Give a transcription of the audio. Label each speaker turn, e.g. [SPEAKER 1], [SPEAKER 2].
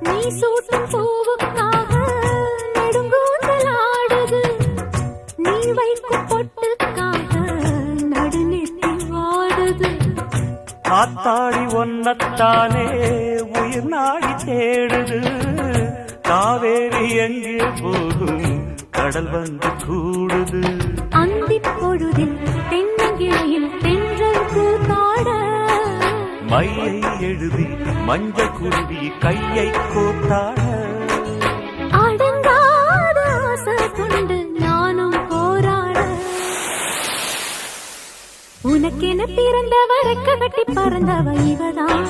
[SPEAKER 1] நீ சூட்டும் பூவுக்காக நெடுங்கூந்தலாடுது. நீ வைக்கும் பொட்டுக்காக நடுநெத்தி வாடுது.
[SPEAKER 2] காத்தாடி ஒன்னத்தானே உயிர் நாடி தேடுது. காவேரி எங்கே போகும் கடல் வந்து கூடுது.
[SPEAKER 1] அந்திப் பொழுதில் தென்னங்கிளையில் தென்றல் கூத்தாட
[SPEAKER 2] மையை எழுதி மஞ்சள் குருவி கையை கோத்தாட
[SPEAKER 1] அடங்காத ஆசை கொண்டு நானும் போராட. உனக்கென பிறந்தவ ரெக்க கட்டி பறந்தவ இவதான்.